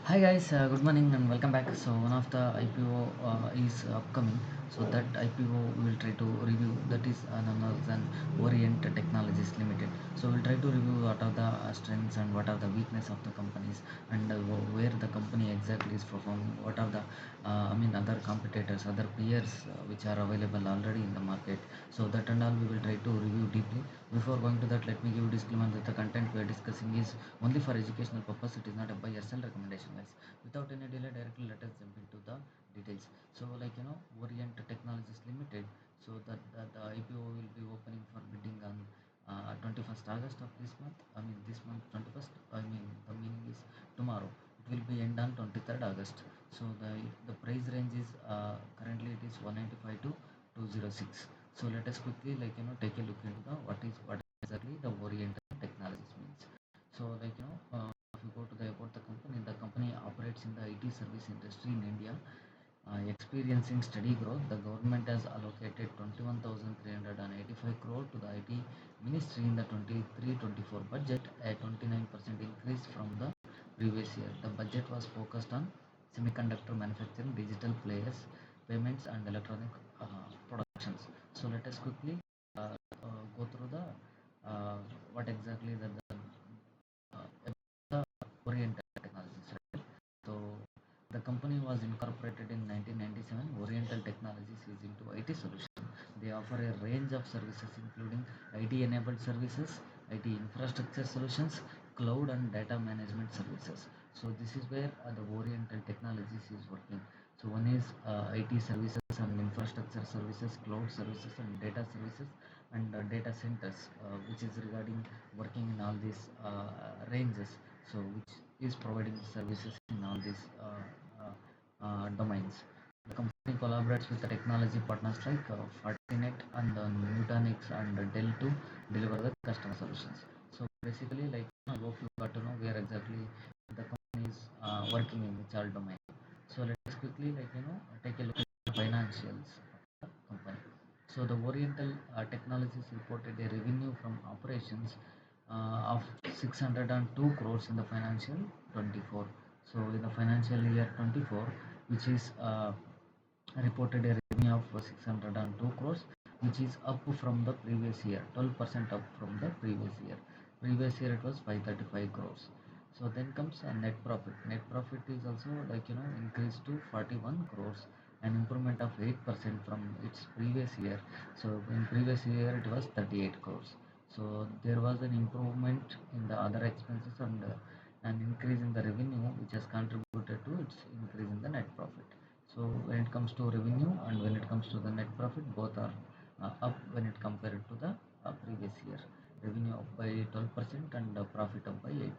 Hi guys, good morning and welcome back. So one of the IPO is upcoming. So that IPO we will try to review. That is known as an Orient Technologies Limited. So we'll try to review what are the strengths and what are the weakness of the companies and where the company exactly is performing. What are the other competitors, other peers which are available already in the market. So that and all we will try to review deeply. Before going to that, let me give a disclaimer that the content we are discussing is only for educational purpose. It is not a buy or sell recommendation, guys. Without any delay, directly let us jump into the details. So, Orient Technologies Limited. So the IPO will be opening for bidding on 21st August of this month. This month 21st. The meaning is tomorrow. It will be end on 23rd August. So the price range is currently it is 195 to 206. So let us quickly take a look into the what exactly the Orient Technologies means. So if you go to the company operates in the IT service industry in India, experiencing steady growth. The government has allocated 21,385 crore to the IT ministry in the 23-24 budget, a 29% increase from the previous year. The budget was focused on semiconductor manufacturing, digital players, payments, and electronic productions. So let us quickly go through the what exactly the Orient Technologies. Right? So the company was incorporated in 1997. Oriental Technologies is into IT solutions. They offer a range of services including IT-enabled services, IT infrastructure solutions, cloud and data management services. So this is where the Oriental Technologies is working. So one is IT services and infrastructure services, cloud services and data services, and data centers, which is regarding working in all these ranges. So which is providing services in all these domains. The company collaborates with the technology partners like Fortinet and Nutanix and Dell to deliver the customer solutions. So basically, I hope you got to know where exactly the company is working in which all domain. So let us quickly take a look at the financials of the company. So the Oriental Technologies reported a revenue from operations of 602 crores in the financial 24. So in the financial year 24, which is reported a revenue of 602 crores, which is up from the previous year, 12% up from the previous year. Previous year it was 535 crores. So then comes a net profit. Net profit is also increased to 41 crores, an improvement of 8% from its previous year. So in previous year it was 38 crores. So there was an improvement in the other expenses and an increase in the revenue, which has contributed to its increase in the net profit. So when it comes to revenue and when it comes to the net profit, both are up when it compared to the previous year. Revenue up by 12% and profit up by 8%.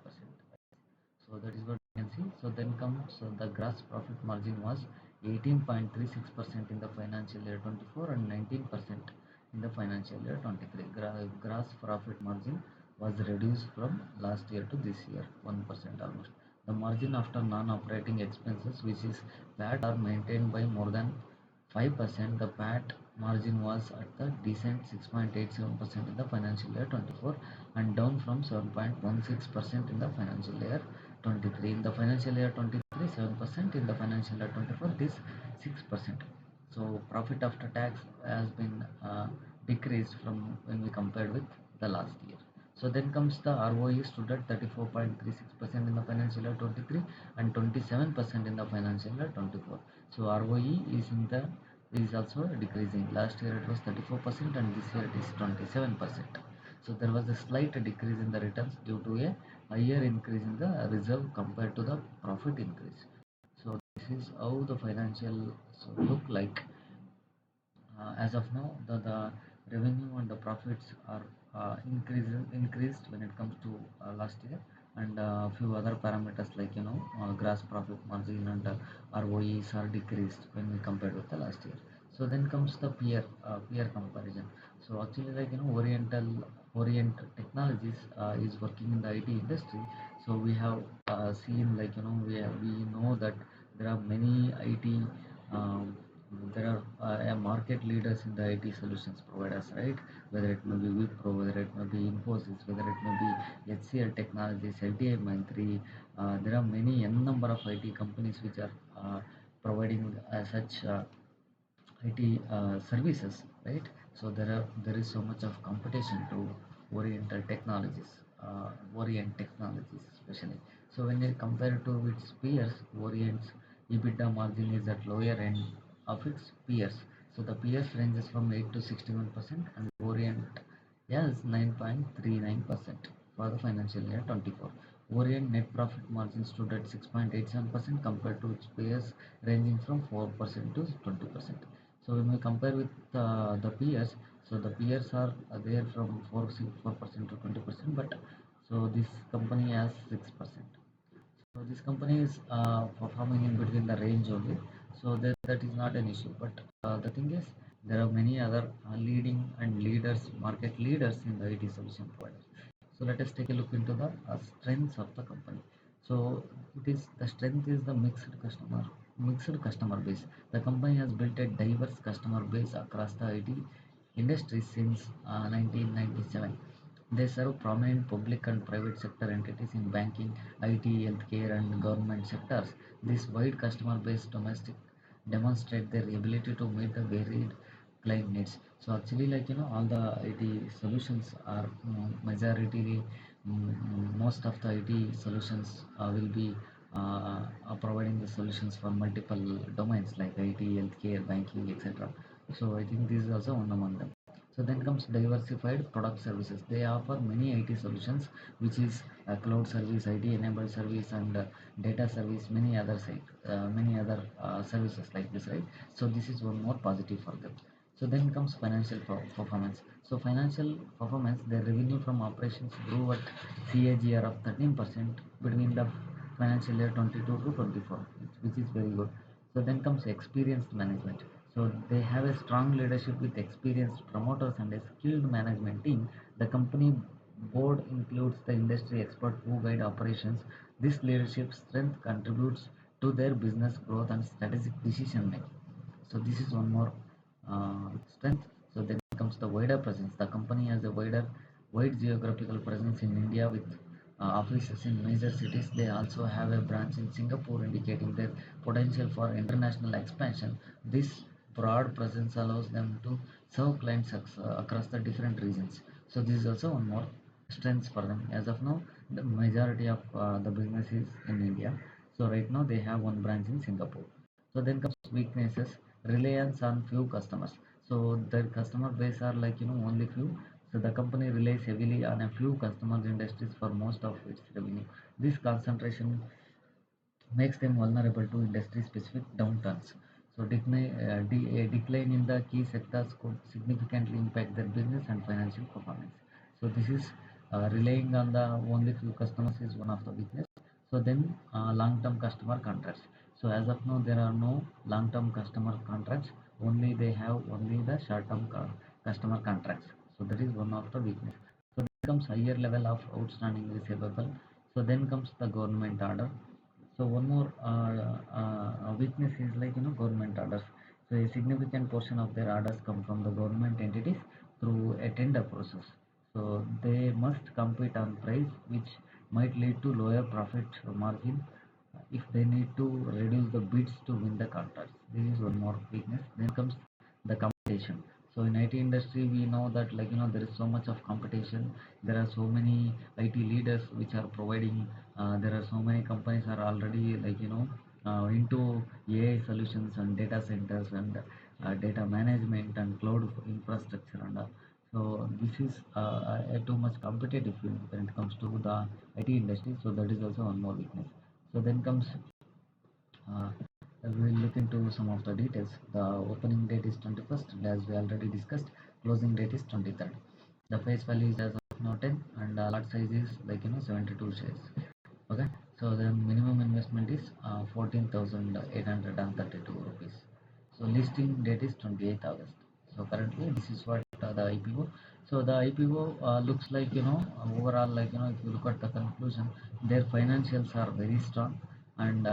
So that is what you can see. So then comes the gross profit margin was 18.36% in the financial year 24 and 19% in the financial year 23. Gross profit margin was reduced from last year to this year 1% almost. The margin after non-operating expenses, which is PAT, are maintained by more than 5%. The PAT margin was at the decent 6.87% in the financial year 24 and down from 7.16% in the financial year 23. In the financial year 23, 7%. In the financial year 24, it is 6%. So profit after tax has been decreased from when we compared with the last year. So then comes the ROE stood at 34.36% in the financial year 23 and 27% in the financial year 24. So ROE is also decreasing. Last year it was 34% and this year it is 27%. So there was a slight decrease in the returns due to a higher increase in the reserve compared to the profit increase. So this is how the financials look like. As of now, the revenue and the profits are increased when it comes to last year, and a few other parameters like gross profit margin and ROEs are decreased when we compare with the last year. So then comes the peer comparison. So actually, Orient Technologies is working in the IT industry. So we have seen we know that there are many IT there are market leaders in the IT solutions providers, right? Whether it may be Wipro, whether it may be Infosys, whether it may be HCL Technologies, LTI Mindtree, there are many n number of IT companies which are providing such IT services, right? So there is so much of competition to Oriental Technologies, Orient Technologies especially. So when you compare to its peers, Orient's EBITDA margin is at lower end of its peers. So the peers ranges from 8 to 61%, and Orient has 9.39% for the financial year 24. Orient net profit margin stood at 6.87% compared to its peers ranging from 4% to 20%. So when we compare with the peers, so the peers are there from 4% to 20%, but so this company has 6%. So this company is performing in between the range only. So that is not an issue. But the thing is, there are many other leading and leaders, market leaders in the IT solution providers. So let us take a look into the strengths of the company. So it is the strength is the mixed customer base. The company has built a diverse customer base across the IT industry since 1997. They serve prominent public and private sector entities in banking, IT, healthcare, and government sectors. This wide customer base domestic demonstrate their ability to meet the varied client needs. So actually, all the IT solutions are majority, most of the IT solutions will be providing the solutions for multiple domains like IT, healthcare, banking, etc. So I think this is also one among them. So then comes diversified product services. They offer many IT solutions, which is cloud service, IT enabled service, and data service, many other services like this, right? So this is one more positive for them. So then comes financial performance. So financial performance, their revenue from operations grew at CAGR of 13% between the financial year 22 to 24, which is very good. So then comes experienced management. So they have a strong leadership with experienced promoters and a skilled management team. The company board includes the industry expert who guide operations. This leadership strength contributes to their business growth and strategic decision making. So this is one more strength. So then comes the wider presence. The company has a wide geographical presence in India with offices in major cities. They also have a branch in Singapore, indicating their potential for international expansion. This broad presence allows them to serve clients across the different regions. So this is also one more strength for them. As of now, the majority of the business is in India. So right now they have one branch in Singapore. So then comes weaknesses, reliance on few customers. So their customer base are only few. So the company relies heavily on a few customers industries for most of its revenue. This concentration makes them vulnerable to industry-specific downturns. So a decline in the key sectors could significantly impact their business and financial performance. So this is relying on the only few customers is one of the weakness. So then long-term customer contracts. So as of now, there are no long-term customer contracts. Only they have only the short-term customer contracts. So that is one of the weakness. So then comes higher level of outstanding receivable. So then comes the government order. So one more weakness is government orders. So a significant portion of their orders come from the government entities through a tender process. So they must compete on price, which might lead to lower profit margin if they need to reduce the bids to win the contracts. This is one more weakness. Then comes the competition. So in IT industry, we know that there is so much of competition. There are so many IT leaders which are providing. There are so many companies are already into AI solutions and data centers and data management and cloud infrastructure and so this is a too much competitive field when it comes to the IT industry. So that is also one more weakness. So then comes uh, we will look into some of the details. The opening date is 21st, and as we already discussed, closing date is 23rd. The face value is as of now 10, and lot size is 72 shares. Okay, so the minimum investment is 14,832 rupees. So listing date is 28th August. So currently this is what the IPO. So the IPO looks like overall if you look at the conclusion, their financials are very strong. and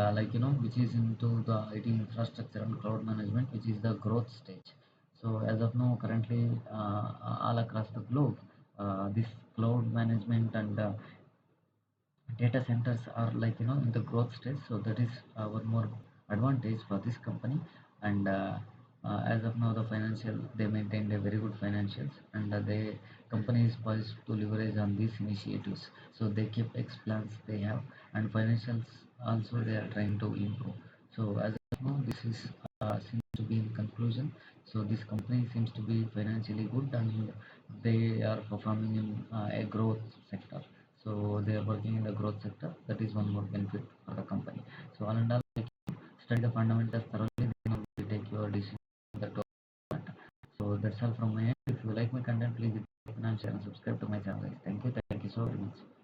which is into the IT infrastructure and cloud management, which is the growth stage. So as of now, currently all across the globe, this cloud management and data centers are in the growth stage. So that is one more advantage for this company. And as of now, the financial, they maintained a very good financials, and the company is poised to leverage on these initiatives. So they keep X plans they have, and financials also they are trying to improve. So as of now, this is seems to be in conclusion. So this company seems to be financially good, and they are performing in a growth sector. So they are working in the growth sector. That is one more benefit for the company. So all in all, study the fundamentals thoroughly, then only take your decision. That. So that's all from my end. If you like my content, please hit like and share and subscribe to my channel. Thank you so very much.